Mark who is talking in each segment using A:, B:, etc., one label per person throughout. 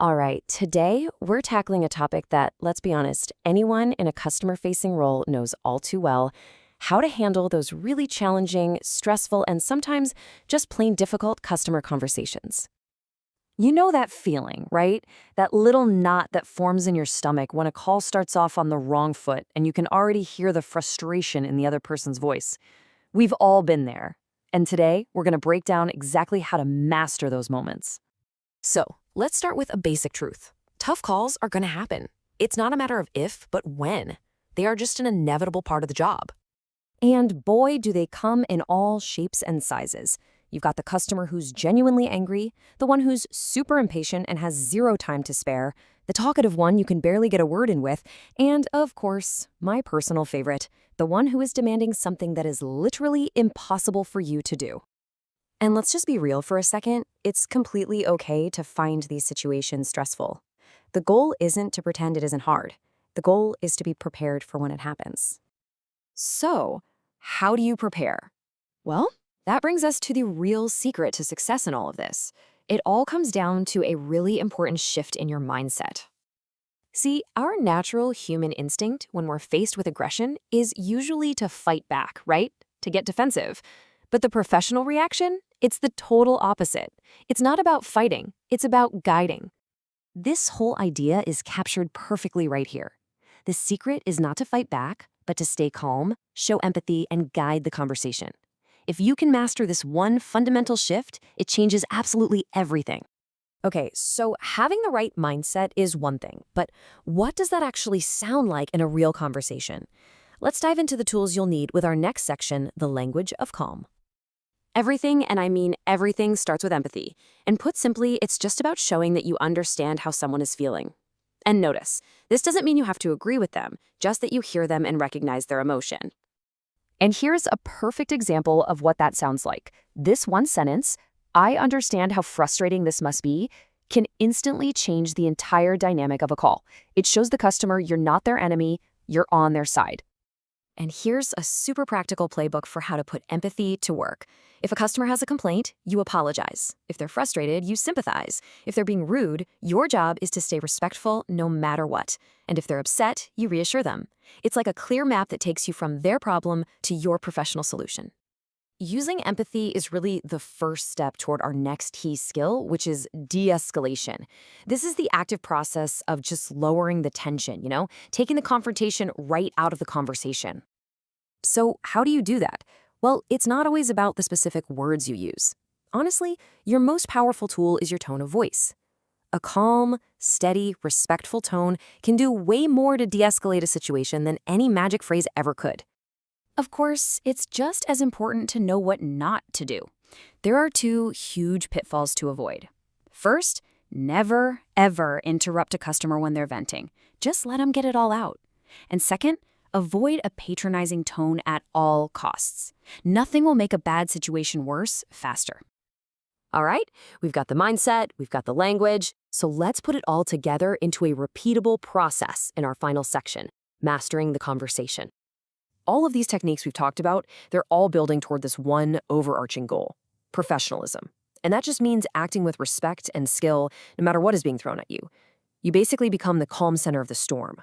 A: All right, today we're tackling a topic that, let's be honest, anyone in a customer-facing role knows all too well: how to handle those really challenging, stressful, and sometimes just plain difficult customer conversations. You know that feeling, right? That little knot that forms in your stomach when a call starts off on the wrong foot and you can already hear the frustration in the other person's voice. We've all been there. And today, we're going to break down exactly how to master those moments. So, let's start with a basic truth. Tough calls are going to happen. It's not a matter of if, but when. They are just an inevitable part of the job. And boy, do they come in all shapes and sizes. You've got the customer who's genuinely angry, the one who's super impatient and has zero time to spare, the talkative one you can barely get a word in with, and, of course, my personal favorite, the one who is demanding something that is literally impossible for you to do. And let's just be real for a second. It's completely okay to find these situations stressful. The goal isn't to pretend it isn't hard. The goal is to be prepared for when it happens. So, how do you prepare? Well, that brings us to the real secret to success in all of this. It all comes down to a really important shift in your mindset. See, our natural human instinct when we're faced with aggression is usually to fight back, right? To get defensive. But the professional reaction? It's the total opposite. It's not about fighting, it's about guiding. This whole idea is captured perfectly right here. The secret is not to fight back, but to stay calm, show empathy, and guide the conversation. If you can master this one fundamental shift, it changes absolutely everything. Okay, so having the right mindset is one thing, but what does that actually sound like in a real conversation? Let's dive into the tools you'll need with our next section, the language of calm. Everything, and I mean everything, starts with empathy. And put simply, it's just about showing that you understand how someone is feeling. And notice, this doesn't mean you have to agree with them, just that you hear them and recognize their emotion. And here's a perfect example of what that sounds like. This one sentence, "I understand how frustrating this must be," can instantly change the entire dynamic of a call. It shows the customer you're not their enemy, you're on their side. And here's a super practical playbook for how to put empathy to work. If a customer has a complaint, you apologize. If they're frustrated, you sympathize. If they're being rude, your job is to stay respectful no matter what. And if they're upset, you reassure them. It's like a clear map that takes you from their problem to your professional solution. Using empathy is really the first step toward our next key skill, which is de-escalation. This is the active process of just lowering the tension, taking the confrontation right out of the conversation. So how do you do that? Well, it's not always about the specific words you use. Honestly, your most powerful tool is your tone of voice. A calm, steady, respectful tone can do way more to de-escalate a situation than any magic phrase ever could. Of course, it's just as important to know what not to do. There are two huge pitfalls to avoid. First, never, ever interrupt a customer when they're venting. Just let them get it all out. And second, avoid a patronizing tone at all costs. Nothing will make a bad situation worse faster. All right, we've got the mindset, we've got the language, so let's put it all together into a repeatable process in our final section, mastering the conversation. All of these techniques we've talked about, they're all building toward this one overarching goal: professionalism. And that just means acting with respect and skill no matter what is being thrown at you. You basically become the calm center of the storm.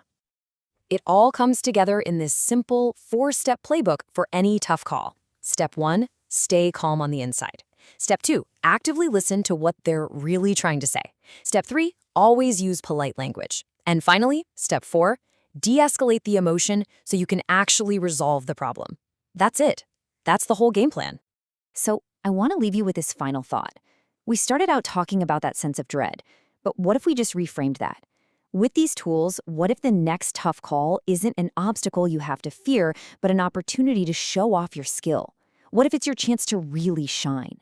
A: It all comes together in this simple 4-step playbook for any tough call. Step 1, stay calm on the inside. Step 2, actively listen to what they're really trying to say. Step 3, always use polite language. And finally, step 4, de-escalate the emotion so you can actually resolve the problem. That's it. That's the whole game plan. So I want to leave you with this final thought. We started out talking about that sense of dread, but what if we just reframed that? With these tools, what if the next tough call isn't an obstacle you have to fear, but an opportunity to show off your skill? What if it's your chance to really shine?